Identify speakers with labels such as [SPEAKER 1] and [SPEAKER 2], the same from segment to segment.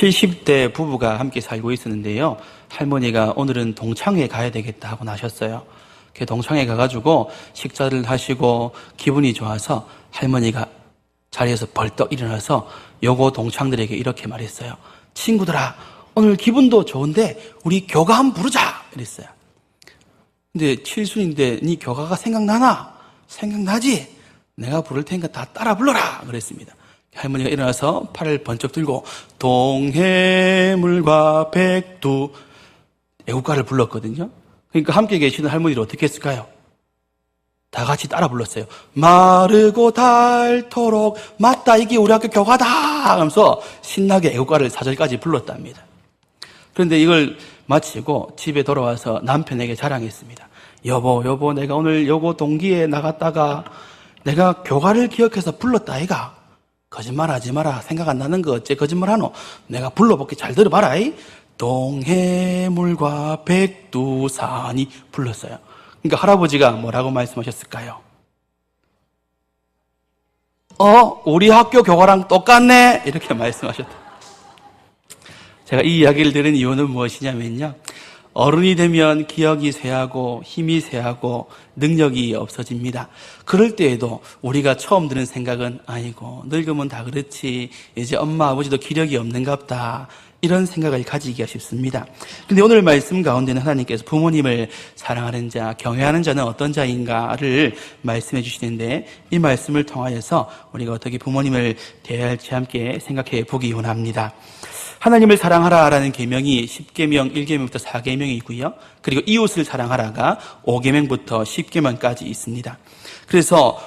[SPEAKER 1] 70대 부부가 함께 살고 있었는데요. 할머니가 오늘은 동창회 가야 되겠다 하고 나셨어요. 동창회 가가지고 식사를 하시고 기분이 좋아서 할머니가 자리에서 벌떡 일어나서 여고 동창들에게 이렇게 말했어요. 친구들아, 오늘 기분도 좋은데 우리 교가 한번 부르자 이랬어요. 근데 칠순인데 네 교가가 생각나나? 생각나지? 내가 부를 테니까 다 따라 불러라 그랬습니다. 할머니가 일어나서 팔을 번쩍 들고 동해물과 백두 애국가를 불렀거든요. 그러니까 함께 계시는 할머니를 어떻게 했을까요? 다 같이 따라 불렀어요. 마르고 닳도록 맞다 이게 우리 학교 교가다 하면서 신나게 애국가를 4절까지 불렀답니다. 그런데 이걸 마치고 집에 돌아와서 남편에게 자랑했습니다. 여보 내가 오늘 여고 동기에 나갔다가 내가 교가를 기억해서 불렀다 아이가. 거짓말하지 마라. 생각 안 나는 거 어째 거짓말하노. 내가 불러볼게. 잘 들어봐라. 동해물과 백두산이 불렀어요. 그러니까 할아버지가 뭐라고 말씀하셨을까요? 우리 학교 교가랑 똑같네 이렇게 말씀하셨다. 제가 이 이야기를 들은 이유는 무엇이냐면요, 어른이 되면 기억이 쇠하고 힘이 쇠하고 능력이 없어집니다. 그럴 때에도 우리가 처음 드는 생각은 아이고 늙으면 다 그렇지, 이제 엄마 아버지도 기력이 없는갑다, 이런 생각을 가지기가 쉽습니다. 그런데 오늘 말씀 가운데는 하나님께서 부모님을 사랑하는 자, 경외하는 자는 어떤 자인가를 말씀해 주시는데, 이 말씀을 통하여서 우리가 어떻게 부모님을 대해야 할지 함께 생각해 보기 원합니다. 하나님을 사랑하라라는 계명이 10계명, 1계명부터 4계명이고요. 그리고 이웃을 사랑하라가 5계명부터 10계명까지 있습니다. 그래서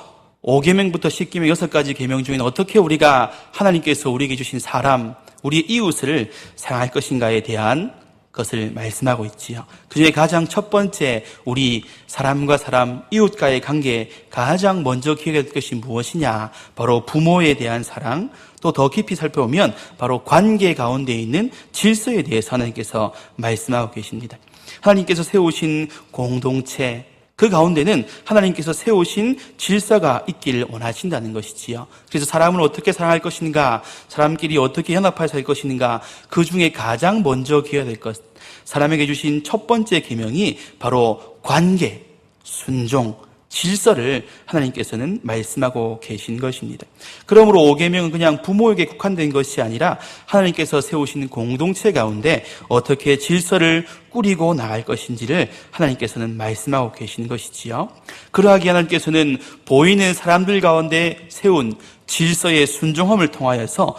[SPEAKER 1] 5계명부터 10계명 6가지 계명 중에는 어떻게 우리가 하나님께서 우리에게 주신 사람, 우리의 이웃을 사랑할 것인가에 대한 것을 말씀하고 있지요. 그중에 가장 첫 번째, 우리 사람과 사람, 이웃과의 관계에 가장 먼저 기억해야 될 것이 무엇이냐? 바로 부모에 대한 사랑, 또 더 깊이 살펴보면 바로 관계 가운데 있는 질서에 대해서 하나님께서 말씀하고 계십니다. 하나님께서 세우신 공동체, 그 가운데는 하나님께서 세우신 질서가 있기를 원하신다는 것이지요. 그래서 사람을 어떻게 사랑할 것인가, 사람끼리 어떻게 연합하여 살 것인가, 그 중에 가장 먼저 기여해야 될 것, 사람에게 주신 첫 번째 계명이 바로 관계, 순종, 질서를 하나님께서는 말씀하고 계신 것입니다. 그러므로 5계명은 그냥 부모에게 국한된 것이 아니라 하나님께서 세우신 공동체 가운데 어떻게 질서를 꾸리고 나갈 것인지를 하나님께서는 말씀하고 계신 것이지요. 그러하기에 하나님께서는 보이는 사람들 가운데 세운 질서의 순종함을 통하여서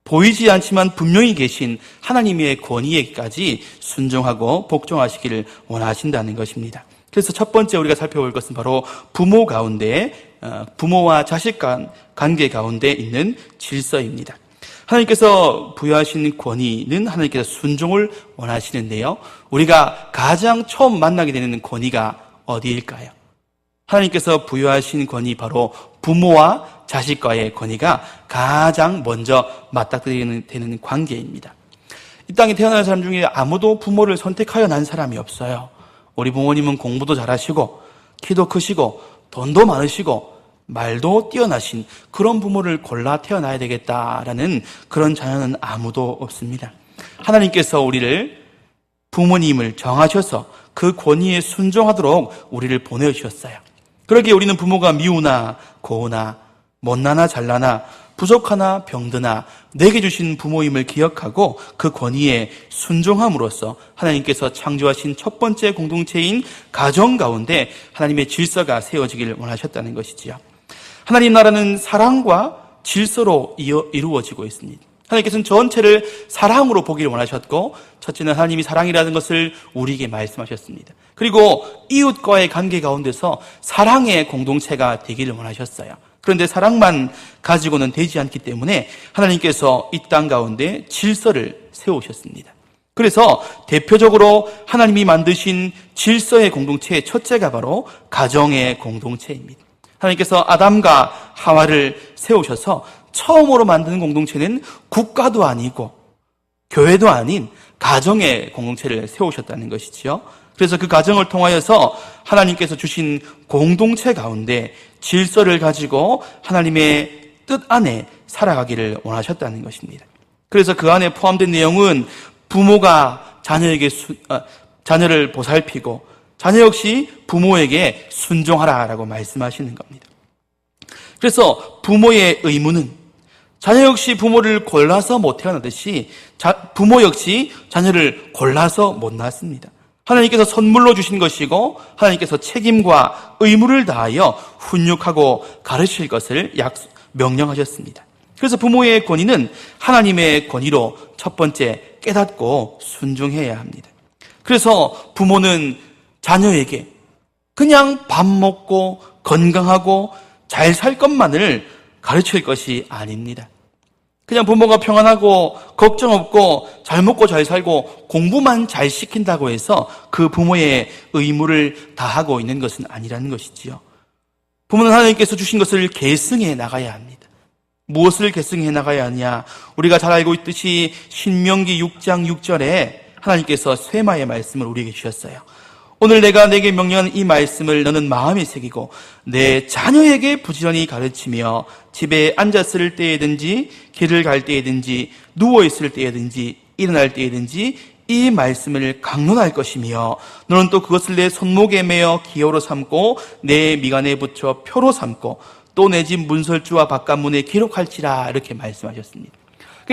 [SPEAKER 1] 보이지 않지만 분명히 계신 하나님의 권위에까지 순종하고 복종하시기를 원하신다는 것입니다. 그래서 첫 번째 우리가 살펴볼 것은 바로 부모 가운데, 부모와 자식 간 관계 가운데 있는 질서입니다. 하나님께서 부여하신 권위는 하나님께서 순종을 원하시는데요, 우리가 가장 처음 만나게 되는 권위가 어디일까요? 하나님께서 부여하신 권위, 바로 부모와 자식과의 권위가 가장 먼저 맞닥뜨리는 관계입니다. 이 땅에 태어난 사람 중에 아무도 부모를 선택하여 난 사람이 없어요. 우리 부모님은 공부도 잘하시고 키도 크시고 돈도 많으시고 말도 뛰어나신 그런 부모를 골라 태어나야 되겠다라는 그런 자녀는 아무도 없습니다. 하나님께서 우리를, 부모님을 정하셔서 그 권위에 순종하도록 우리를 보내주셨어요. 그러기에 우리는 부모가 미우나 고우나 못나나 잘나나 부족하나 병드나 내게 주신 부모임을 기억하고 그 권위에 순종함으로써 하나님께서 창조하신 첫 번째 공동체인 가정 가운데 하나님의 질서가 세워지기를 원하셨다는 것이지요. 하나님 나라는 사랑과 질서로 이루어지고 있습니다. 하나님께서는 전체를 사랑으로 보기를 원하셨고, 첫째는 하나님이 사랑이라는 것을 우리에게 말씀하셨습니다. 그리고 이웃과의 관계 가운데서 사랑의 공동체가 되기를 원하셨어요. 그런데 사랑만 가지고는 되지 않기 때문에 하나님께서 이 땅 가운데 질서를 세우셨습니다. 그래서 대표적으로 하나님이 만드신 질서의 공동체의 첫째가 바로 가정의 공동체입니다. 하나님께서 아담과 하와를 세우셔서 처음으로 만드는 공동체는 국가도 아니고 교회도 아닌 가정의 공동체를 세우셨다는 것이지요. 그래서 그 가정을 통하여서 하나님께서 주신 공동체 가운데 질서를 가지고 하나님의 뜻 안에 살아가기를 원하셨다는 것입니다. 그래서 그 안에 포함된 내용은 부모가 자녀를 보살피고 자녀 역시 부모에게 순종하라라고 말씀하시는 겁니다. 그래서 부모의 의무는 자녀 역시 부모를 골라서 못 태어나듯이 부모 역시 자녀를 골라서 못 낳습니다. 하나님께서 선물로 주신 것이고 하나님께서 책임과 의무를 다하여 훈육하고 가르칠 것을 명령하셨습니다. 그래서 부모의 권위는 하나님의 권위로 첫 번째 깨닫고 순종해야 합니다. 그래서 부모는 자녀에게 그냥 밥 먹고 건강하고 잘 살 것만을 가르칠 것이 아닙니다. 그냥 부모가 평안하고 걱정 없고 잘 먹고 잘 살고 공부만 잘 시킨다고 해서 그 부모의 의무를 다하고 있는 것은 아니라는 것이지요. 부모는 하나님께서 주신 것을 계승해 나가야 합니다. 무엇을 계승해 나가야 하냐? 우리가 잘 알고 있듯이 신명기 6장 6절에 하나님께서 쇠마의 말씀을 우리에게 주셨어요. 오늘 내가 내게 명령한 이 말씀을 너는 마음에 새기고 내 자녀에게 부지런히 가르치며 집에 앉았을 때에든지 길을 갈 때에든지 누워있을 때에든지 일어날 때에든지 이 말씀을 강론할 것이며 너는 또 그것을 내 손목에 매어 기호로 삼고 내 미간에 붙여 표로 삼고 또 내 집 문설주와 바깥문에 기록할지라 이렇게 말씀하셨습니다.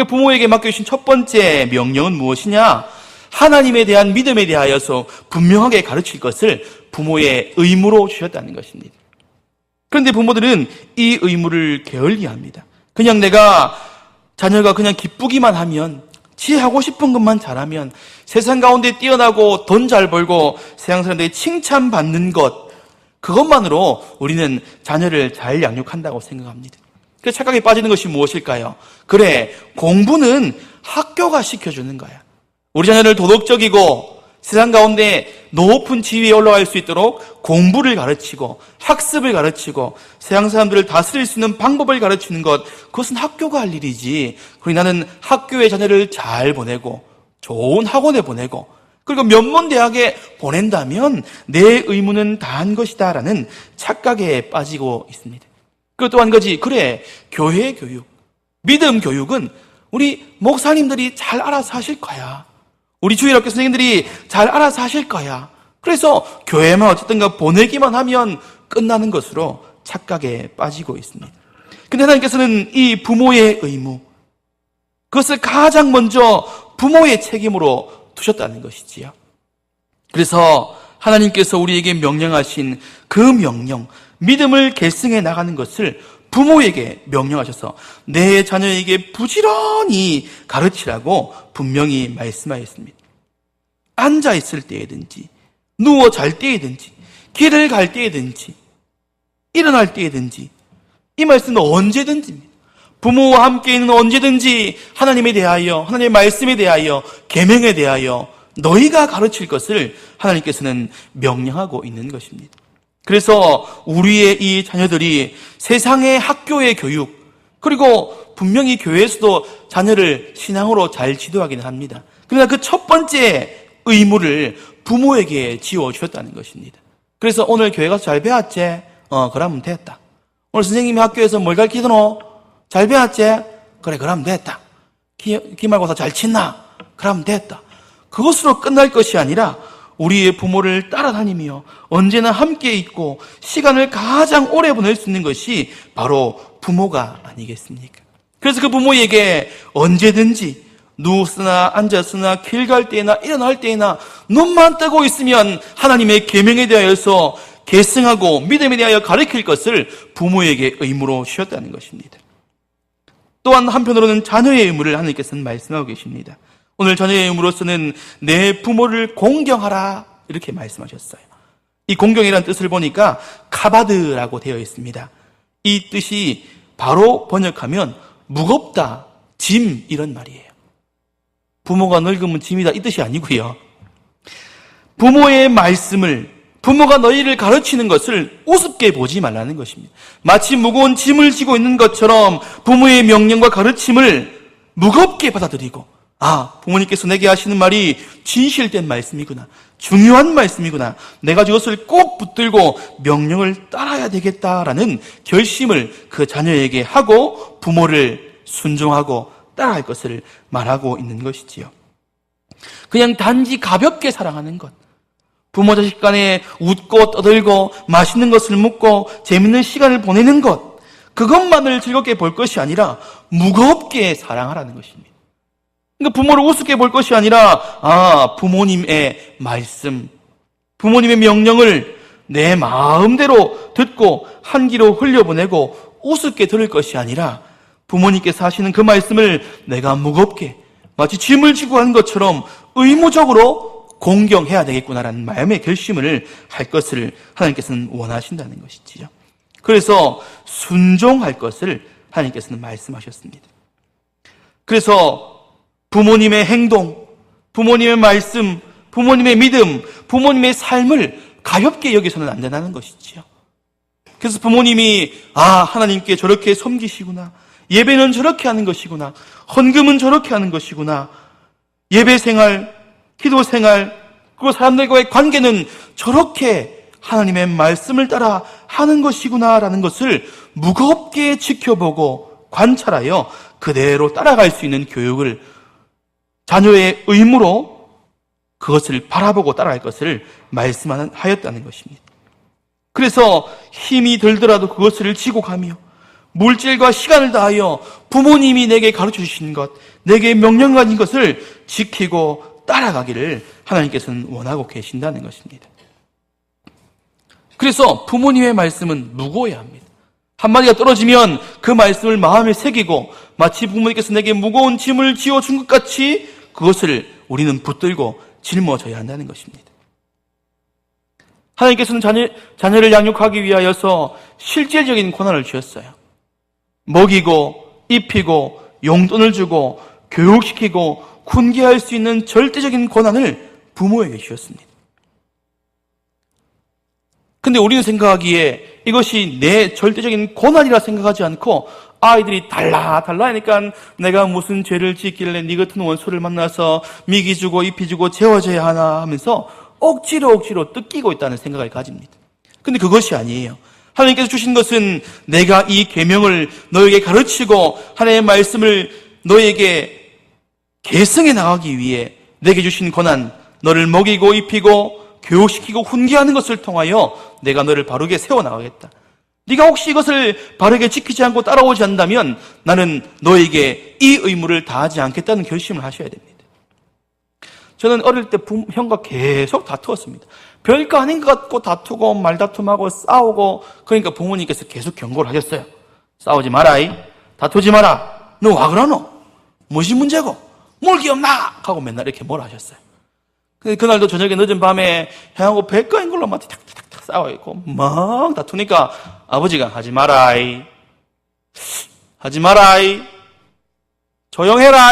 [SPEAKER 1] 부모에게 맡겨주신 첫 번째 명령은 무엇이냐? 하나님에 대한 믿음에 대하여서 분명하게 가르칠 것을 부모의 의무로 주셨다는 것입니다. 그런데 부모들은 이 의무를 게을리합니다. 그냥 자녀가 그냥 기쁘기만 하면, 지 하고 싶은 것만 잘하면, 세상 가운데 뛰어나고 돈 잘 벌고 세상 사람들이 칭찬받는 것, 그것만으로 우리는 자녀를 잘 양육한다고 생각합니다. 그 착각에 빠지는 것이 무엇일까요? 그래, 공부는 학교가 시켜주는 거야. 우리 자녀를 도덕적이고 세상 가운데 높은 지위에 올라갈 수 있도록 공부를 가르치고 학습을 가르치고 세상 사람들을 다스릴 수 있는 방법을 가르치는 것, 그것은 학교가 할 일이지. 그러니 나는 학교에 자녀를 잘 보내고 좋은 학원에 보내고 그리고 명문대학에 보낸다면 내 의무는 다한 것이다 라는 착각에 빠지고 있습니다. 그리고 또 한 가지, 그래, 교회 교육, 믿음 교육은 우리 목사님들이 잘 알아서 하실 거야. 우리 주일학교 선생님들이 잘 알아서 하실 거야. 그래서 교회만 어쨌든가 보내기만 하면 끝나는 것으로 착각에 빠지고 있습니다. 근데 하나님께서는 이 부모의 의무, 그것을 가장 먼저 부모의 책임으로 두셨다는 것이지요. 그래서 하나님께서 우리에게 명령하신 그 명령, 믿음을 계승해 나가는 것을 부모에게 명령하셔서 내 자녀에게 부지런히 가르치라고 분명히 말씀하였습니다. 앉아 있을 때에든지 누워 잘 때에든지 길을 갈 때에든지 일어날 때에든지 이 말씀은 언제든지입니다. 부모와 함께 있는 언제든지 하나님에 대하여, 하나님의 말씀에 대하여, 계명에 대하여 너희가 가르칠 것을 하나님께서는 명령하고 있는 것입니다. 그래서 우리의 이 자녀들이 세상의 학교의 교육, 그리고 분명히 교회에서도 자녀를 신앙으로 잘 지도하기는 합니다. 그러나 그 첫 번째 의무를 부모에게 지어주셨다는 것입니다. 그래서 오늘 교회 가서 잘 배웠지? 그러면 됐다. 오늘 선생님이 학교에서 뭘 가르치더노? 잘 배웠지? 그래, 그러면 됐다. 기말고사 잘 친나? 그러면 됐다. 그것으로 끝날 것이 아니라 우리의 부모를 따라다니며 언제나 함께 있고 시간을 가장 오래 보낼 수 있는 것이 바로 부모가 아니겠습니까? 그래서 그 부모에게 언제든지 누웠으나 앉았으나 길 갈 때나 일어날 때나 눈만 뜨고 있으면 하나님의 계명에 대하여서 계승하고 믿음에 대하여 가르칠 것을 부모에게 의무로 주셨다는 것입니다. 또한 한편으로는 자녀의 의무를 하나님께서는 말씀하고 계십니다. 오늘 자녀의 의무로서는 내 부모를 공경하라 이렇게 말씀하셨어요. 이 공경이라는 뜻을 보니까 카바드라고 되어 있습니다. 이 뜻이 바로 번역하면 무겁다, 짐 이런 말이에요. 부모가 늙으면 짐이다 이 뜻이 아니고요. 부모의 말씀을, 부모가 너희를 가르치는 것을 우습게 보지 말라는 것입니다. 마치 무거운 짐을 지고 있는 것처럼 부모의 명령과 가르침을 무겁게 받아들이고, 부모님께서 내게 하시는 말이 진실된 말씀이구나, 중요한 말씀이구나, 내가 이것을 꼭 붙들고 명령을 따라야 되겠다라는 결심을 그 자녀에게 하고 부모를 순종하고 따라할 것을 말하고 있는 것이지요. 그냥 단지 가볍게 사랑하는 것. 부모 자식 간에 웃고 떠들고 맛있는 것을 먹고 재밌는 시간을 보내는 것. 그것만을 즐겁게 볼 것이 아니라 무겁게 사랑하라는 것입니다. 그러니까 부모를 우습게 볼 것이 아니라 부모님의 말씀, 부모님의 명령을 내 마음대로 듣고 한 귀로 흘려보내고 우습게 들을 것이 아니라 부모님께서 하시는 그 말씀을 내가 무겁게 마치 짐을 지고 하는 것처럼 의무적으로 공경해야 되겠구나라는 마음의 결심을 할 것을 하나님께서는 원하신다는 것이지요. 그래서 순종할 것을 하나님께서는 말씀하셨습니다. 그래서 부모님의 행동, 부모님의 말씀, 부모님의 믿음, 부모님의 삶을 가볍게 여기서는 안 된다는 것이지요. 그래서 부모님이 하나님께 저렇게 섬기시구나, 예배는 저렇게 하는 것이구나, 헌금은 저렇게 하는 것이구나, 예배 생활, 기도 생활, 그리고 사람들과의 관계는 저렇게 하나님의 말씀을 따라 하는 것이구나라는 것을 무겁게 지켜보고 관찰하여 그대로 따라갈 수 있는 교육을 자녀의 의무로 그것을 바라보고 따라갈 것을 말씀하였다는 것입니다. 그래서 힘이 들더라도 그것을 지고 가며 물질과 시간을 다하여 부모님이 내게 가르쳐 주신 것, 내게 명령하신 것을 지키고 따라가기를 하나님께서는 원하고 계신다는 것입니다. 그래서 부모님의 말씀은 무거워야 합니다. 한마디가 떨어지면 그 말씀을 마음에 새기고 마치 부모님께서 내게 무거운 짐을 지어준 것 같이 그것을 우리는 붙들고 짊어져야 한다는 것입니다. 하나님께서는 자녀를 양육하기 위하여서 실질적인 고난을 주셨어요. 먹이고 입히고 용돈을 주고 교육시키고 훈계할 수 있는 절대적인 권한을 부모에게 주셨습니다. 근데 우리는 생각하기에 이것이 내 절대적인 권한이라 생각하지 않고 아이들이 달라 하니까 내가 무슨 죄를 짓길래 네 같은 원수를 만나서 미기 주고 입히 주고 재워줘야 하나 하면서 억지로 뜯기고 있다는 생각을 가집니다. 근데 그것이 아니에요. 하나님께서 주신 것은 내가 이 계명을 너에게 가르치고 하나님의 말씀을 너에게 계승해 나가기 위해 내게 주신 권한, 너를 먹이고 입히고 교육시키고 훈계하는 것을 통하여 내가 너를 바르게 세워나가겠다. 네가 혹시 이것을 바르게 지키지 않고 따라오지 않는다면 나는 너에게 이 의무를 다하지 않겠다는 결심을 하셔야 됩니다. 저는 어릴 때 형과 계속 다투었습니다. 별거 아닌 것 같고 다투고 말다툼하고 싸우고, 그러니까 부모님께서 계속 경고를 하셨어요. 싸우지 마라, 다투지 마라, 너 와 그러노? 무엇이 문제고? 뭘 기억나? 하고 맨날 이렇게 뭐라 하셨어요. 그날도 저녁에 늦은 밤에 형하고 별거 아닌 걸로 막 탁탁탁 싸워있고 막 다투니까 아버지가 하지 마라, 조용해라,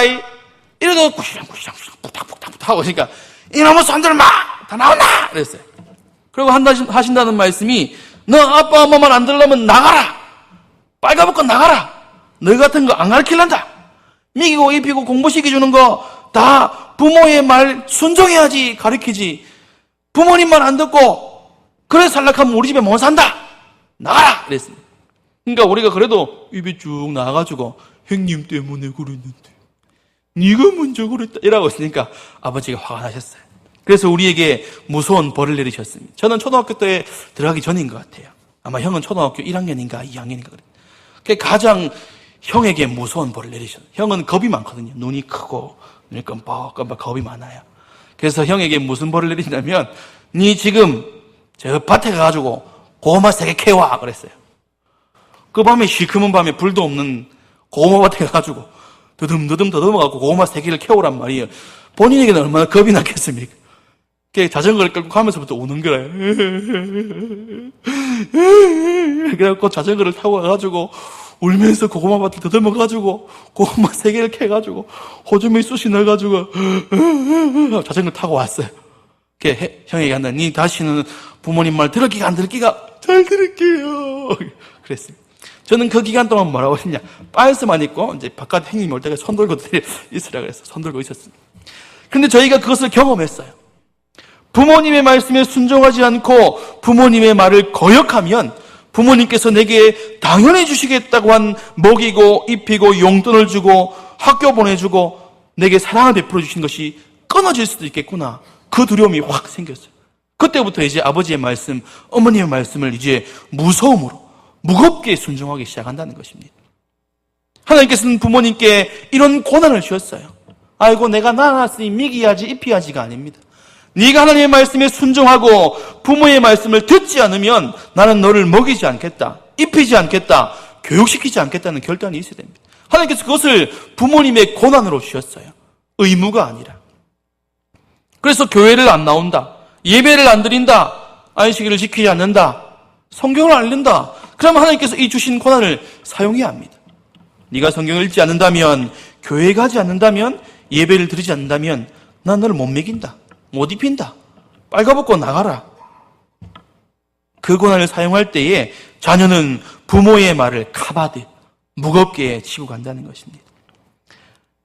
[SPEAKER 1] 이러고 구시렁구시렁 푹탁푹탁 하고 그러니까 이놈의 손들마 다 나온다 그랬어요. 그리고 하신다는 말씀이 너 아빠 엄마 말 안 들으려면 나가라, 빨가벗고 나가라, 너 같은 거 안 가르치란다, 미기고 입히고 공부시켜주는 거 다 부모의 말 순종해야지 가르치지, 부모님 말 안 듣고 그래 살락하면 우리 집에 못 산다, 나가라 그랬습니다. 그러니까 우리가 그래도 입이 쭉 나와가지고 형님 때문에 그랬는데 네가 먼저 그랬다 이라고 했으니까 아버지가 화가 나셨어요. 그래서 우리에게 무서운 벌을 내리셨습니다. 저는 초등학교 때 들어가기 전인 것 같아요. 아마 형은 초등학교 1학년인가 2학년인가 그래요. 그게 가장 형에게 무서운 벌을 내리셨어요. 형은 겁이 많거든요. 눈이 크고 눈이 껌뻑껌뻑 겁이 많아요. 그래서 형에게 무슨 벌을 내리냐면 네 지금 저 밭에 가가지고 고구마 3개 캐와 그랬어요. 그 밤에 시커먼 밤에 불도 없는 고구마 밭에 가가지고 더듬어갖고 고구마 3개를 캐오란 말이에요. 본인에게는 얼마나 겁이 났겠습니까? 자전거를 끌고 가면서부터 우는 거예요. 그래갖고 자전거를 타고 가가지고 울면서 고구마 밭을 더듬어가지고 고구마 3개를 캐가지고 호주머니 쑤시 넣어가지고 자전거 타고 왔어요. 형에게 한다. 니 다시는 부모님 말 들을 기가 안 들을 기가? 잘 들을게요. 그랬어요. 저는 그 기간 동안 뭐라고 했냐, 빤스만 입고 이제 바깥 형님이 올 때가 손 들고 있으라 그랬어요. 손 들고 있었습니다. 근데 저희가 그것을 경험했어요. 부모님의 말씀에 순종하지 않고 부모님의 말을 거역하면 부모님께서 내게 당연히 주시겠다고 한 먹이고 입히고 용돈을 주고 학교 보내주고 내게 사랑을 베풀어 주신 것이 끊어질 수도 있겠구나. 그 두려움이 확 생겼어요. 그때부터 이제 아버지의 말씀, 어머니의 말씀을 이제 무서움으로, 무겁게 순종하기 시작한다는 것입니다. 하나님께서는 부모님께 이런 고난을 주셨어요. 아이고, 내가 낳았으니 미기야지 입히야지가 아닙니다. 네가 하나님의 말씀에 순종하고 부모의 말씀을 듣지 않으면 나는 너를 먹이지 않겠다, 입히지 않겠다, 교육시키지 않겠다는 결단이 있어야 됩니다. 하나님께서 그것을 부모님의 고난으로 주셨어요. 의무가 아니라. 그래서 교회를 안 나온다, 예배를 안 드린다, 안식일을 지키지 않는다, 성경을 안 읽는다, 그러면 하나님께서 이 주신 고난을 사용해야 합니다. 네가 성경을 읽지 않는다면, 교회 가지 않는다면, 예배를 드리지 않는다면 난 너를 못 먹인다, 못 입힌다, 빨가벗고 나가라. 그 고난을 사용할 때에 자녀는 부모의 말을 카바드, 무겁게 치고 간다는 것입니다.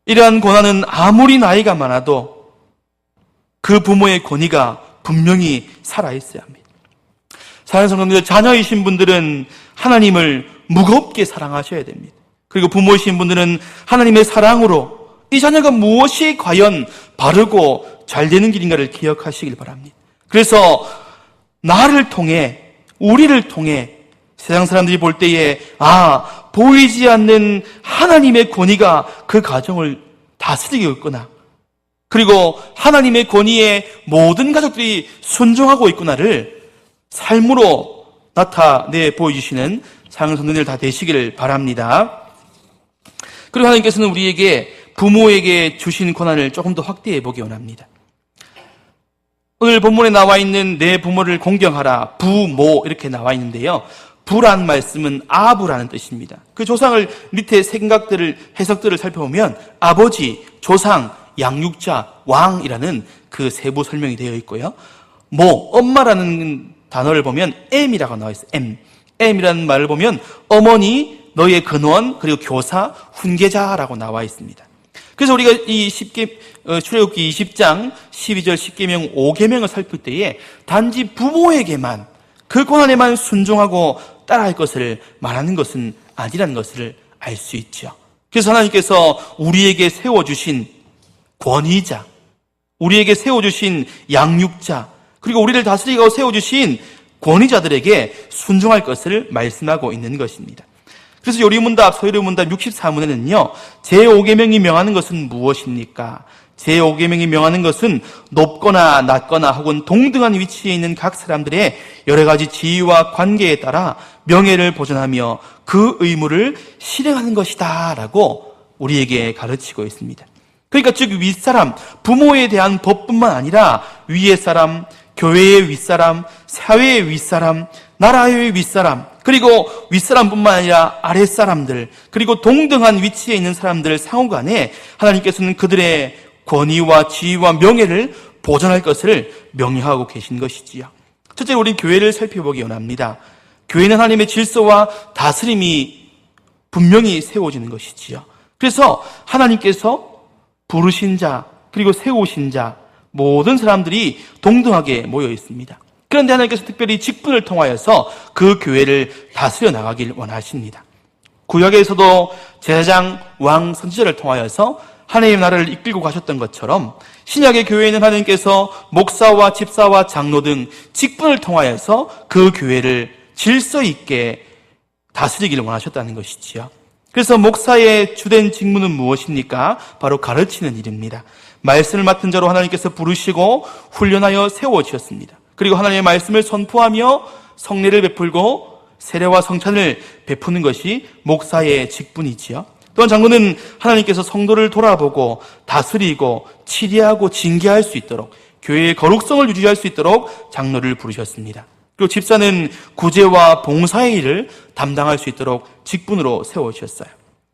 [SPEAKER 1] 이러한 고난은 아무리 나이가 많아도 그 부모의 권위가 분명히 살아있어야 합니다. 사랑하는 성도님들, 자녀이신 분들은 하나님을 무겁게 사랑하셔야 됩니다. 그리고 부모이신 분들은 하나님의 사랑으로 이 자녀가 무엇이 과연 바르고 잘 되는 길인가를 기억하시길 바랍니다. 그래서 나를 통해, 우리를 통해 세상 사람들이 볼 때에 보이지 않는 하나님의 권위가 그 가정을 다스리고 있구나, 그리고 하나님의 권위에 모든 가족들이 순종하고 있구나를 삶으로 나타내 보여주시는 사랑하는 성도님들 다 되시기를 바랍니다. 그리고 하나님께서는 우리에게 부모에게 주신 권한을 조금 더 확대해 보기 원합니다. 오늘 본문에 나와 있는 내 부모를 공경하라, 부모 이렇게 나와 있는데요, 부란 말씀은 아부라는 뜻입니다. 그 조상을 밑에 생각들을, 해석들을 살펴보면 아버지, 조상, 양육자, 왕이라는 그 세부 설명이 되어 있고요, 엄마라는 단어를 보면 M이라고 나와 있어요. M이라는 말을 보면 어머니, 너의 근원, 그리고 교사, 훈계자라고 나와 있습니다. 그래서 우리가 이 출애굽기 20장 12절 10계명 5계명을 살필 때에 단지 부모에게만, 그 고난에만 순종하고 따라할 것을 말하는 것은 아니라는 것을 알 수 있죠. 그래서 하나님께서 우리에게 세워주신 권위자, 우리에게 세워주신 양육자, 그리고 우리를 다스리고 세워주신 권위자들에게 순종할 것을 말씀하고 있는 것입니다. 그래서 요리문답, 서요리문답 64문에는요, 제5계명이 명하는 것은 무엇입니까? 제5계명이 명하는 것은 높거나 낮거나 혹은 동등한 위치에 있는 각 사람들의 여러 가지 지위와 관계에 따라 명예를 보존하며 그 의무를 실행하는 것이다 라고 우리에게 가르치고 있습니다. 그러니까 즉 윗사람, 부모에 대한 법뿐만 아니라 위의 사람, 교회의 윗사람, 사회의 윗사람, 나라의 윗사람, 그리고 윗사람뿐만 아니라 아랫사람들, 그리고 동등한 위치에 있는 사람들 상호간에 하나님께서는 그들의 권위와 지위와 명예를 보존할 것을 명령하고 계신 것이지요. 첫째로 우리 교회를 살펴보기 원합니다. 교회는 하나님의 질서와 다스림이 분명히 세워지는 것이지요. 그래서 하나님께서 부르신 자, 그리고 세우신 자, 모든 사람들이 동등하게 모여 있습니다. 그런데 하나님께서 특별히 직분을 통하여서 그 교회를 다스려 나가길 원하십니다. 구약에서도 제사장, 왕, 선지자를 통하여서 하나님의 나라를 이끌고 가셨던 것처럼 신약의 교회에는 하나님께서 목사와 집사와 장로 등 직분을 통하여서 그 교회를 질서 있게 다스리기를 원하셨다는 것이지요. 그래서 목사의 주된 직무는 무엇입니까? 바로 가르치는 일입니다. 말씀을 맡은 자로 하나님께서 부르시고 훈련하여 세워주셨습니다. 그리고 하나님의 말씀을 선포하며 성례를 베풀고 세례와 성찬을 베푸는 것이 목사의 직분이지요. 또한 장로는 하나님께서 성도를 돌아보고 다스리고 치리하고 징계할 수 있도록, 교회의 거룩성을 유지할 수 있도록 장로를 부르셨습니다. 그리고 집사는 구제와 봉사의 일을 담당할 수 있도록 직분으로 세워주셨어요.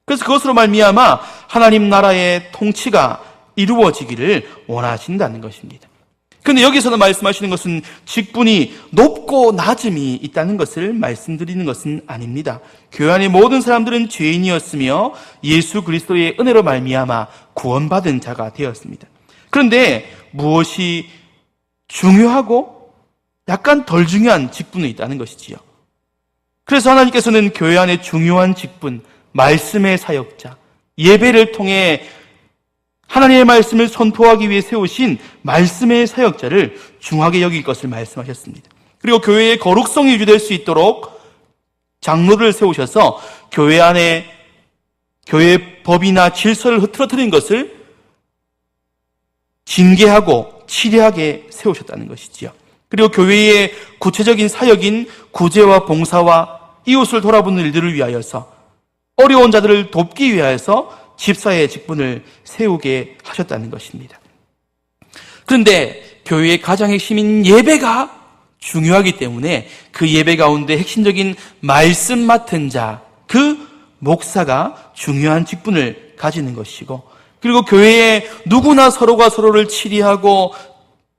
[SPEAKER 1] 그래서 그것으로 말미암아 하나님 나라의 통치가 이루어지기를 원하신다는 것입니다. 그런데 여기서는 말씀하시는 것은 직분이 높고 낮음이 있다는 것을 말씀드리는 것은 아닙니다. 교회 안의 모든 사람들은 죄인이었으며 예수 그리스도의 은혜로 말미암아 구원받은 자가 되었습니다. 그런데 무엇이 중요하고 약간 덜 중요한 직분이 있다는 것이지요. 그래서 하나님께서는 교회 안에 중요한 직분, 말씀의 사역자, 예배를 통해 하나님의 말씀을 선포하기 위해 세우신 말씀의 사역자를 중하게 여길 것을 말씀하셨습니다. 그리고 교회의 거룩성이 유지될 수 있도록 장로를 세우셔서 교회 안에 교회의 법이나 질서를 흐트러뜨린 것을 징계하고 치리하게 세우셨다는 것이지요. 그리고 교회의 구체적인 사역인 구제와 봉사와 이웃을 돌아보는 일들을 위하여서 어려운 자들을 돕기 위하여서 집사의 직분을 세우게 하셨다는 것입니다. 그런데 교회의 가장 핵심인 예배가 중요하기 때문에 그 예배 가운데 핵심적인 말씀 맡은 자, 그 목사가 중요한 직분을 가지는 것이고, 그리고 교회에 누구나 서로가 서로를 치리하고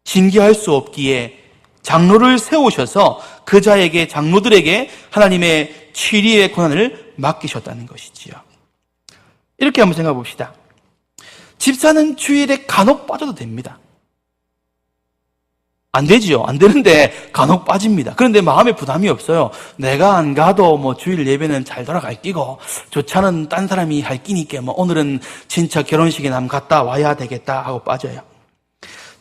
[SPEAKER 1] 징계할 수 없기에 장로를 세우셔서 그 자에게, 장로들에게 하나님의 치리의 권한을 맡기셨다는 것이지요. 이렇게 한번 생각해 봅시다. 집사는 주일에 간혹 빠져도 됩니다. 안 되지요. 안 되는데 간혹 빠집니다. 그런데 마음에 부담이 없어요. 내가 안 가도 뭐 주일 예배는 잘 돌아갈 끼고, 조차는 딴 사람이 할 끼니까 뭐 오늘은 진짜 결혼식에 남 갔다 와야 되겠다 하고 빠져요.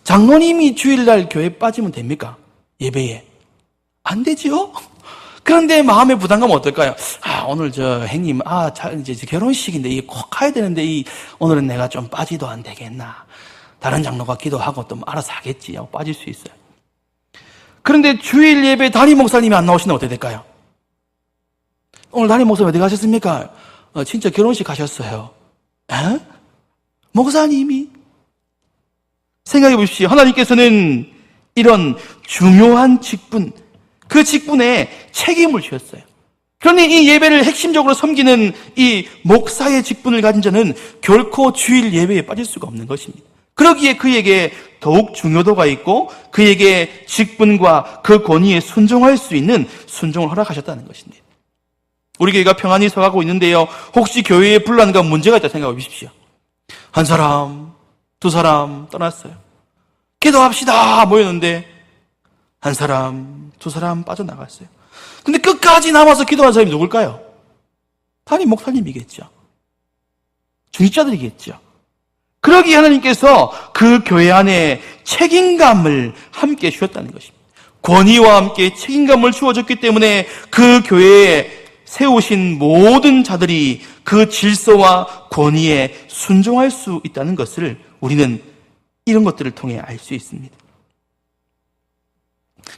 [SPEAKER 1] 장로님이 주일날 교회 빠지면 됩니까? 예배에. 안 되지요? 그런데 마음의 부담감은 어떨까요? 오늘 저 행님, 이제 결혼식인데 이 꼭 가야 되는데 오늘은 내가 좀 빠지도 안 되겠나. 다른 장로가 기도하고 또 알아서 하겠지 하고 빠질 수 있어요. 그런데 주일 예배 담임 목사님이 안 나오시면 어떻게 될까요? 오늘 담임 목사님 어디 가셨습니까? 진짜 결혼식 가셨어요. 에? 목사님이? 생각해 보십시오. 하나님께서는 이런 중요한 직분, 그 직분에 책임을 지었어요. 그러니 이 예배를 핵심적으로 섬기는 이 목사의 직분을 가진 자는 결코 주일 예배에 빠질 수가 없는 것입니다. 그러기에 그에게 더욱 중요도가 있고 그에게 직분과 그 권위에 순종할 수 있는 순종을 허락하셨다는 것입니다. 우리 교회가 평안히 서가고 있는데요, 혹시 교회에 분란과 문제가 있다 생각해 보십시오. 한 사람, 두 사람 떠났어요. 기도합시다 모였는데 한 사람, 두 사람 빠져나갔어요. 근데 끝까지 남아서 기도하는 사람이 누굴까요? 담임 목사님이겠죠. 중직자들이겠죠. 그러기에 하나님께서 그 교회 안에 책임감을 함께 주셨다는 것입니다. 권위와 함께 책임감을 주어졌기 때문에 그 교회에 세우신 모든 자들이 그 질서와 권위에 순종할 수 있다는 것을 우리는 이런 것들을 통해 알 수 있습니다.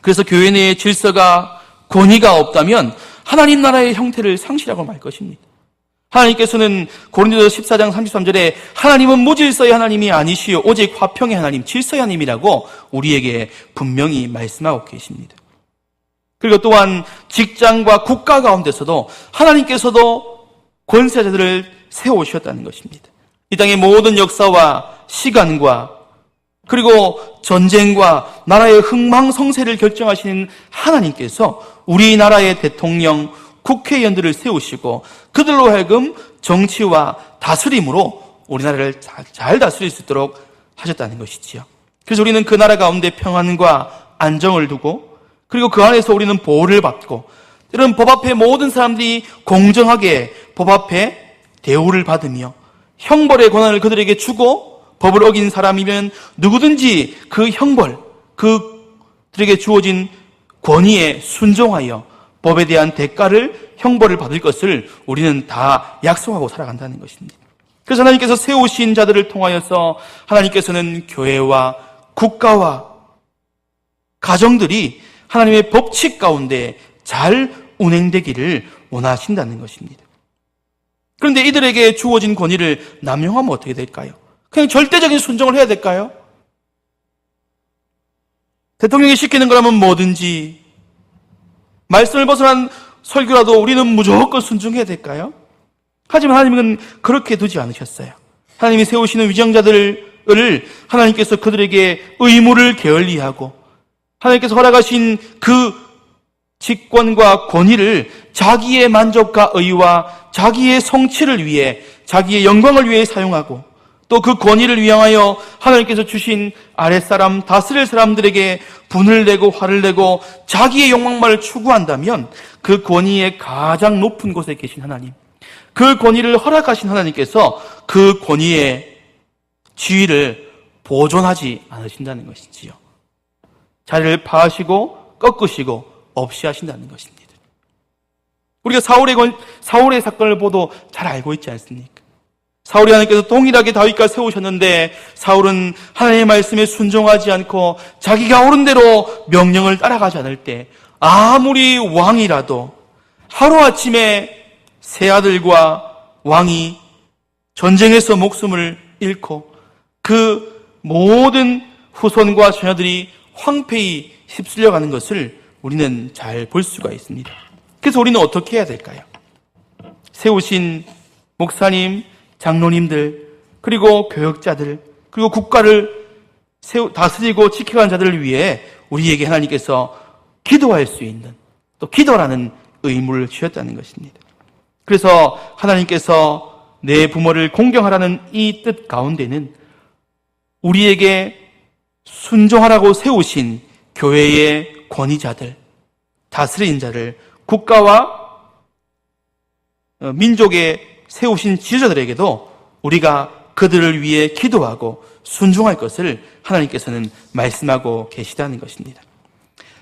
[SPEAKER 1] 그래서 교회 내의 질서가 권위가 없다면 하나님 나라의 형태를 상실하고 말 것입니다. 하나님께서는 고린도서 14장 33절에 하나님은 무질서의 하나님이 아니시요 오직 화평의 하나님, 질서의 하나님이라고 우리에게 분명히 말씀하고 계십니다. 그리고 또한 직장과 국가 가운데서도 하나님께서도 권세자들을 세우셨다는 것입니다. 이 땅의 모든 역사와 시간과 그리고 전쟁과 나라의 흥망성쇠를 결정하시는 하나님께서 우리나라의 대통령, 국회의원들을 세우시고 그들로 하여금 정치와 다스림으로 우리나라를 잘 다스릴 수 있도록 하셨다는 것이지요. 그래서 우리는 그 나라 가운데 평안과 안정을 두고 그리고 그 안에서 우리는 보호를 받고 이런 법 앞에 모든 사람들이 공정하게 법 앞에 대우를 받으며 형벌의 권한을 그들에게 주고 법을 어긴 사람이면 누구든지 그 형벌, 그들에게 주어진 권위에 순종하여 법에 대한 대가를, 형벌을 받을 것을 우리는 다 약속하고 살아간다는 것입니다. 그래서 하나님께서 세우신 자들을 통하여서 하나님께서는 교회와 국가와 가정들이 하나님의 법칙 가운데 잘 운행되기를 원하신다는 것입니다. 그런데 이들에게 주어진 권위를 남용하면 어떻게 될까요? 그냥 절대적인 순종을 해야 될까요? 대통령이 시키는 거라면 뭐든지, 말씀을 벗어난 설교라도 우리는 무조건 순종해야 될까요? 하지만 하나님은 그렇게 두지 않으셨어요. 하나님이 세우시는 위정자들을 하나님께서 그들에게 의무를 게을리하고 하나님께서 허락하신 그 직권과 권위를 자기의 만족과 의와 자기의 성취를 위해, 자기의 영광을 위해 사용하고 또 그 권위를 위하여 하나님께서 주신 아랫사람, 다스릴 사람들에게 분을 내고 화를 내고 자기의 욕망만을 추구한다면 그 권위의 가장 높은 곳에 계신 하나님, 그 권위를 허락하신 하나님께서 그 권위의 지위를 보존하지 않으신다는 것이지요. 자리를 파하시고 꺾으시고 없이 하신다는 것입니다. 우리가 사울의 사건을 보도 잘 알고 있지 않습니까? 사울이 하나님께서 동일하게 다윗과 세우셨는데 사울은 하나님의 말씀에 순종하지 않고 자기가 옳은 대로 명령을 따라가지 않을 때 아무리 왕이라도 하루아침에 세 아들과 왕이 전쟁에서 목숨을 잃고 그 모든 후손과 자녀들이 황폐히 휩쓸려가는 것을 우리는 잘 볼 수가 있습니다. 그래서 우리는 어떻게 해야 될까요? 세우신 목사님, 장로님들, 그리고 교역자들, 그리고 국가를 다스리고 지켜가는 자들을 위해 우리에게 하나님께서 기도할 수 있는, 또 기도라는 의무를 주셨다는 것입니다. 그래서 하나님께서 내 부모를 공경하라는 이 뜻 가운데는 우리에게 순종하라고 세우신 교회의 권위자들, 다스린 자를 국가와 민족에 세우신 지도자들에게도 우리가 그들을 위해 기도하고 순종할 것을 하나님께서는 말씀하고 계시다는 것입니다.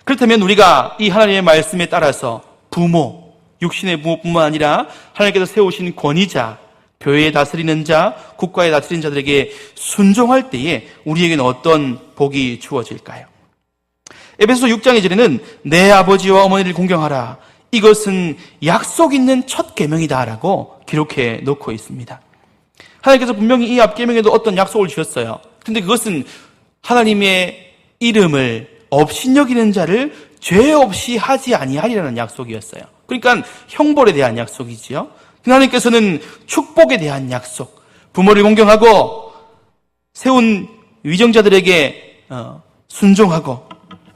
[SPEAKER 1] 그렇다면 우리가 이 하나님의 말씀에 따라서 부모, 육신의 부모뿐만 아니라 하나님께서 세우신 권위자, 교회에 다스리는 자, 국가에 다스리는 자들에게 순종할 때에 우리에게는 어떤 복이 주어질까요? 에베소서 6장 2절에는 내 아버지와 어머니를 공경하라. 이것은 약속 있는 첫 계명이다라고 기록해 놓고 있습니다. 하나님께서 분명히 이 앞 계명에도 어떤 약속을 주셨어요. 근데 그것은 하나님의 이름을 업신여기는 자를 죄 없이 하지 아니하리라는 약속이었어요. 그러니까 형벌에 대한 약속이지요. 하나님께서는 축복에 대한 약속, 부모를 공경하고 세운 위정자들에게 순종하고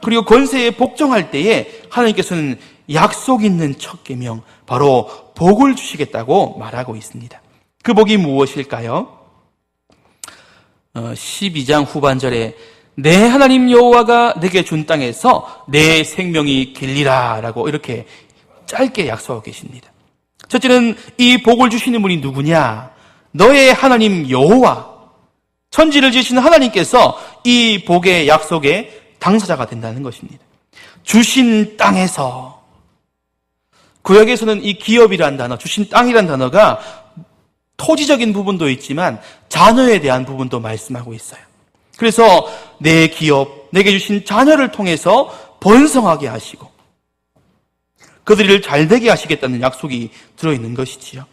[SPEAKER 1] 그리고 권세에 복종할 때에 하나님께서는 약속 있는 첫 계명, 바로 복을 주시겠다고 말하고 있습니다. 그 복이 무엇일까요? 12장 후반절에 내 하나님 여호와가 내게 준 땅에서 내 생명이 길리라 라고 이렇게 짧게 약속하고 계십니다. 첫째는 이 복을 주시는 분이 누구냐? 너의 하나님 여호와, 천지를 지으신 하나님께서 이 복의 약속의 당사자가 된다는 것입니다. 주신 땅에서, 구약에서는 이 기업이라는 단어, 주신 땅이라는 단어가 토지적인 부분도 있지만 자녀에 대한 부분도 말씀하고 있어요. 그래서 내 기업, 내게 주신 자녀를 통해서 번성하게 하시고 그들을 잘되게 하시겠다는 약속이 들어있는 것이지요.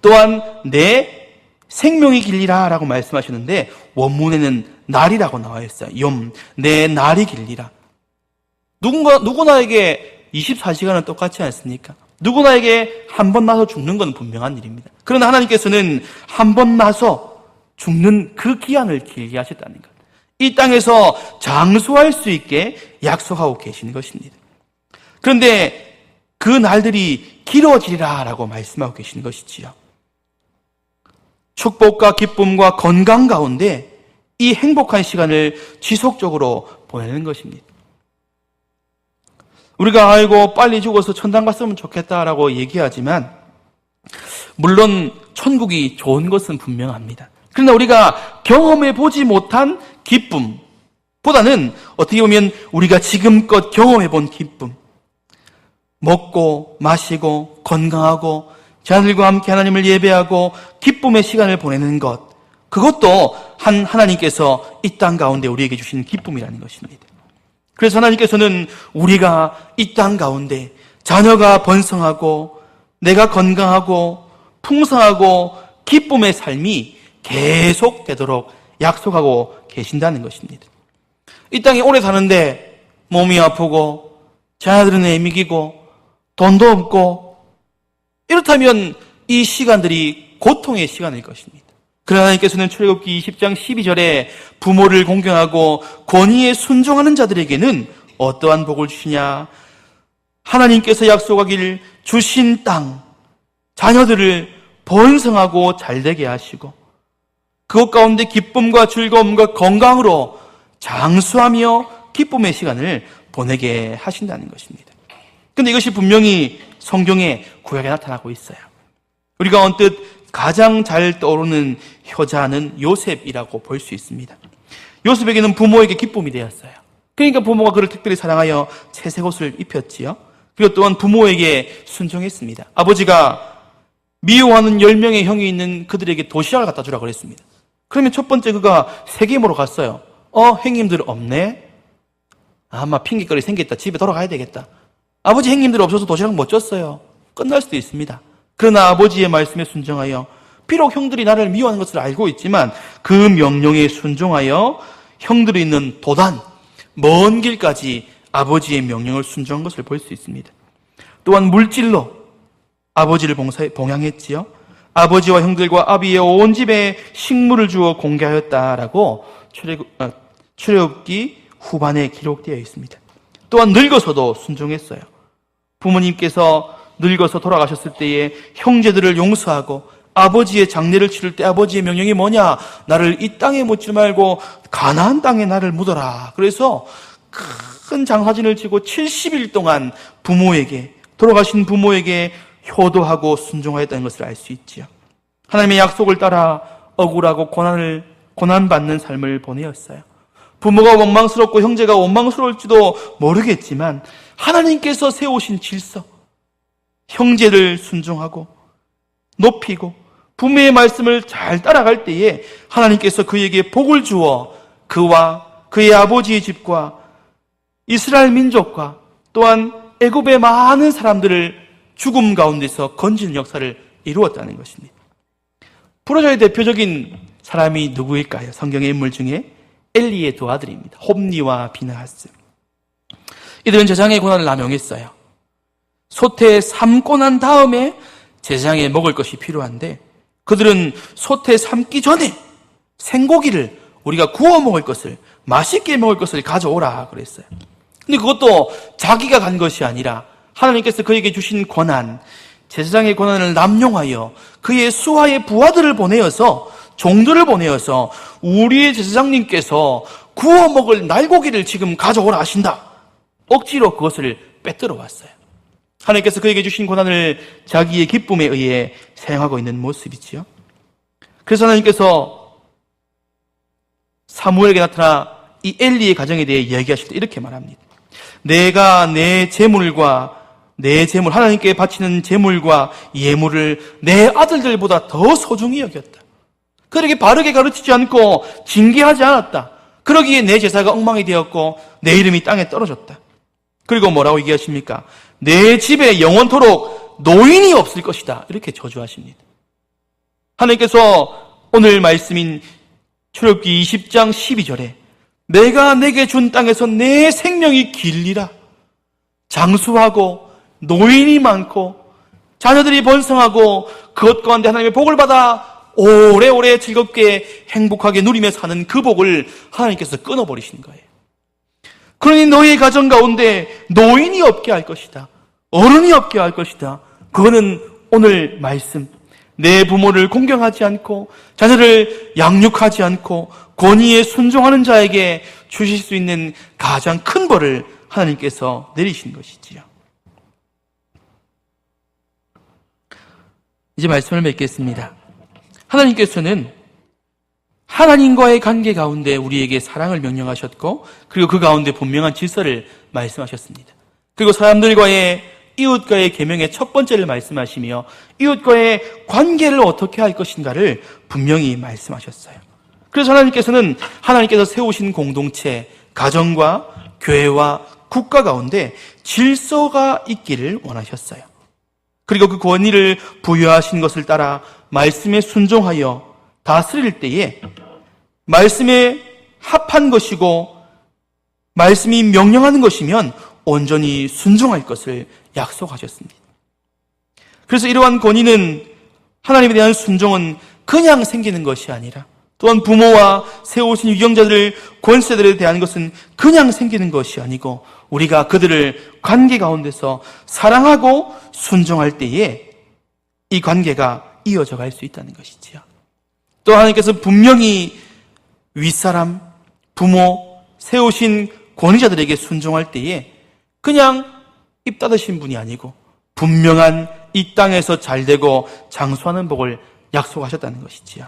[SPEAKER 1] 또한 내 생명이 길리라 라고 말씀하셨는데 원문에는 날이라고 나와 있어요. 내 날이 길리라. 누구나에게 24시간은 똑같지 않습니까? 누구나에게 한 번 나서 죽는 건 분명한 일입니다. 그러나 하나님께서는 한 번 나서 죽는 그 기한을 길게 하셨다는 것. 이 땅에서 장수할 수 있게 약속하고 계시는 것입니다. 그런데 그 날들이 길어지리라 라고 말씀하고 계시는 것이지요. 축복과 기쁨과 건강 가운데 이 행복한 시간을 지속적으로 보내는 것입니다. 우리가 아이고 빨리 죽어서 천당 갔으면 좋겠다라고 얘기하지만 물론 천국이 좋은 것은 분명합니다. 그러나 우리가 경험해 보지 못한 기쁨보다는 어떻게 보면 우리가 지금껏 경험해 본 기쁨, 먹고 마시고 건강하고 자녀들과 함께 하나님을 예배하고 기쁨의 시간을 보내는 것, 그것도 하나님께서 이 땅 가운데 우리에게 주신 기쁨이라는 것입니다. 그래서 하나님께서는 우리가 이 땅 가운데 자녀가 번성하고 내가 건강하고 풍성하고 기쁨의 삶이 계속되도록 약속하고 계신다는 것입니다. 이 땅에 오래 사는데 몸이 아프고 자녀들은 애미기고 돈도 없고 이렇다면 이 시간들이 고통의 시간일 것입니다. 그러나 하나님께서는 출애굽기 20장 12절에 부모를 공경하고 권위에 순종하는 자들에게는 어떠한 복을 주시냐? 하나님께서 약속하길 주신 땅, 자녀들을 번성하고 잘되게 하시고 그것 가운데 기쁨과 즐거움과 건강으로 장수하며 기쁨의 시간을 보내게 하신다는 것입니다. 그런데 이것이 분명히 성경의 구약에 나타나고 있어요. 우리가 언뜻 가장 잘 떠오르는 효자는 요셉이라고 볼 수 있습니다. 요셉에게는 부모에게 기쁨이 되었어요. 그러니까 부모가 그를 특별히 사랑하여 채색 옷을 입혔지요. 그리고 또한 부모에게 순종했습니다. 아버지가 미워하는 10명의 형이 있는 그들에게 도시락을 갖다 주라 그랬습니다. 그러면 첫 번째 그가 세겜으로 갔어요. 형님들 없네? 아마 핑계거리 생겼다. 집에 돌아가야 되겠다. 아버지 형님들 없어서 도시락 못 줬어요. 끝날 수도 있습니다. 그러나 아버지의 말씀에 순종하여 비록 형들이 나를 미워하는 것을 알고 있지만 그 명령에 순종하여 형들이 있는 도단, 먼 길까지 아버지의 명령을 순종한 것을 볼 수 있습니다. 또한 물질로 아버지를 봉양했지요. 아버지와 형들과 아비의 온 집에 식물을 주어 공개하였다라고 출애굽기 후반에 기록되어 있습니다. 또한 늙어서도 순종했어요. 부모님께서 늙어서 돌아가셨을 때에 형제들을 용서하고 아버지의 장례를 치를 때 아버지의 명령이 뭐냐? 나를 이 땅에 묻지 말고 가나안 땅에 나를 묻어라. 그래서 큰 장사진을 지고 70일 동안 돌아가신 부모에게 효도하고 순종하였다는 것을 알 수 있지요. 하나님의 약속을 따라 억울하고 고난받는 삶을 보내었어요. 부모가 원망스럽고 형제가 원망스러울지도 모르겠지만 하나님께서 세우신 질서, 형제를 순종하고 높이고 부모의 말씀을 잘 따라갈 때에 하나님께서 그에게 복을 주어 그와 그의 아버지의 집과 이스라엘 민족과 또한 애굽의 많은 사람들을 죽음 가운데서 건지는 역사를 이루었다는 것입니다. 부러져의 대표적인 사람이 누구일까요? 성경의 인물 중에 엘리의 두 아들입니다. 홈니와 비느하스. 이들은 제사장의 고난을 남용했어요. 솥에 삶고 난 다음에 제사장에 먹을 것이 필요한데 그들은 솥에 삶기 전에 생고기를 우리가 구워 먹을 것을, 맛있게 먹을 것을 가져오라 그랬어요. 근데 그것도 자기가 간 것이 아니라 하나님께서 그에게 주신 권한, 제사장의 권한을 남용하여 그의 수하의 부하들을 보내어서, 종들을 보내어서 우리의 제사장님께서 구워 먹을 날고기를 지금 가져오라 하신다. 억지로 그것을 빼들어 왔어요. 하나님께서 그에게 주신 권한을 자기의 기쁨에 의해 사용하고 있는 모습이지요. 그래서 하나님께서 사무엘에게 나타나 이 엘리의 가정에 대해 이야기하실 때 이렇게 말합니다. 내가 내 재물과 하나님께 바치는 재물과 예물을 내 아들들보다 더 소중히 여겼다. 그에게 바르게 가르치지 않고 징계하지 않았다. 그러기에 내 제사가 엉망이 되었고 내 이름이 땅에 떨어졌다. 그리고 뭐라고 얘기하십니까? 내 집에 영원토록 노인이 없을 것이다. 이렇게 저주하십니다. 하나님께서 오늘 말씀인 출애굽기 20장 12절에 내가 내게 준 땅에서 내 생명이 길리라. 장수하고 노인이 많고 자녀들이 번성하고 그것 가운데 하나님의 복을 받아 오래오래 즐겁게 행복하게 누리며 사는 그 복을 하나님께서 끊어버리신 거예요. 그러니 너희 가정 가운데 노인이 없게 할 것이다. 어른이 없게 할 것이다. 그거는 오늘 말씀, 내 부모를 공경하지 않고 자녀를 양육하지 않고 권위에 순종하는 자에게 주실 수 있는 가장 큰 벌을 하나님께서 내리신 것이지요. 이제 말씀을 맺겠습니다. 하나님께서는 하나님과의 관계 가운데 우리에게 사랑을 명령하셨고 그리고 그 가운데 분명한 질서를 말씀하셨습니다. 그리고 사람들과의 이웃과의 계명의 첫 번째를 말씀하시며 이웃과의 관계를 어떻게 할 것인가를 분명히 말씀하셨어요. 그래서 하나님께서는 하나님께서 세우신 공동체, 가정과 교회와 국가 가운데 질서가 있기를 원하셨어요. 그리고 그 권위를 부여하신 것을 따라 말씀에 순종하여 다스릴 때에 말씀에 합한 것이고 말씀이 명령하는 것이면 온전히 순종할 것을 약속하셨습니다. 그래서 이러한 권위는 하나님에 대한 순종은 그냥 생기는 것이 아니라 또한 부모와 세우신 유경자들, 권세들에 대한 것은 그냥 생기는 것이 아니고 우리가 그들을 관계 가운데서 사랑하고 순종할 때에 이 관계가 이어져 갈 수 있다는 것이지요. 또 하나님께서 분명히 윗사람, 부모, 세우신 권위자들에게 순종할 때에 그냥 입 닫으신 분이 아니고 분명한 이 땅에서 잘되고 장수하는 복을 약속하셨다는 것이지요.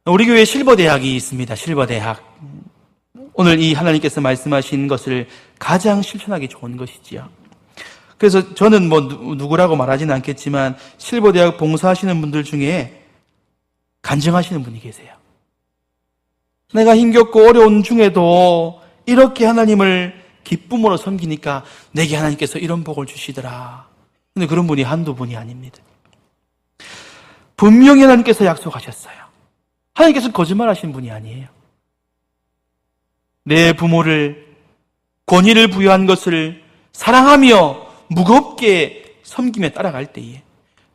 [SPEAKER 1] 우리 교회에 실버대학이 있습니다. 실버대학. 오늘 이 하나님께서 말씀하신 것을 가장 실천하기 좋은 것이지요. 그래서 저는 누구라고 말하지는 않겠지만 실버대학 봉사하시는 분들 중에 간증하시는 분이 계세요. 내가 힘겹고 어려운 중에도 이렇게 하나님을 기쁨으로 섬기니까 내게 하나님께서 이런 복을 주시더라. 근데 그런 분이 한두 분이 아닙니다. 분명히 하나님께서 약속하셨어요. 하나님께서 거짓말하신 분이 아니에요. 내 부모를 권위를 부여한 것을 사랑하며 무겁게 섬기며 따라갈 때에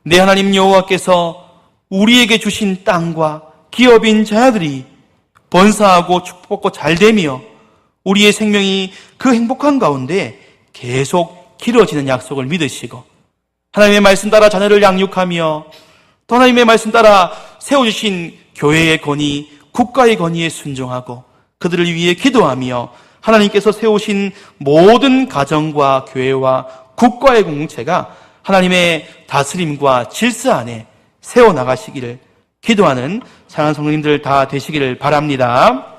[SPEAKER 1] 내 하나님 여호와께서 우리에게 주신 땅과 기업인 자녀들이 번사하고 축복받고 잘되며 우리의 생명이 그 행복한 가운데 계속 길어지는 약속을 믿으시고 하나님의 말씀 따라 자녀를 양육하며 또 하나님의 말씀 따라 세워주신 교회의 권위, 국가의 권위에 순종하고 그들을 위해 기도하며 하나님께서 세우신 모든 가정과 교회와 국가의 공동체가 하나님의 다스림과 질서 안에 세워나가시기를 기도하는 사랑하는 성도님들 다 되시기를 바랍니다.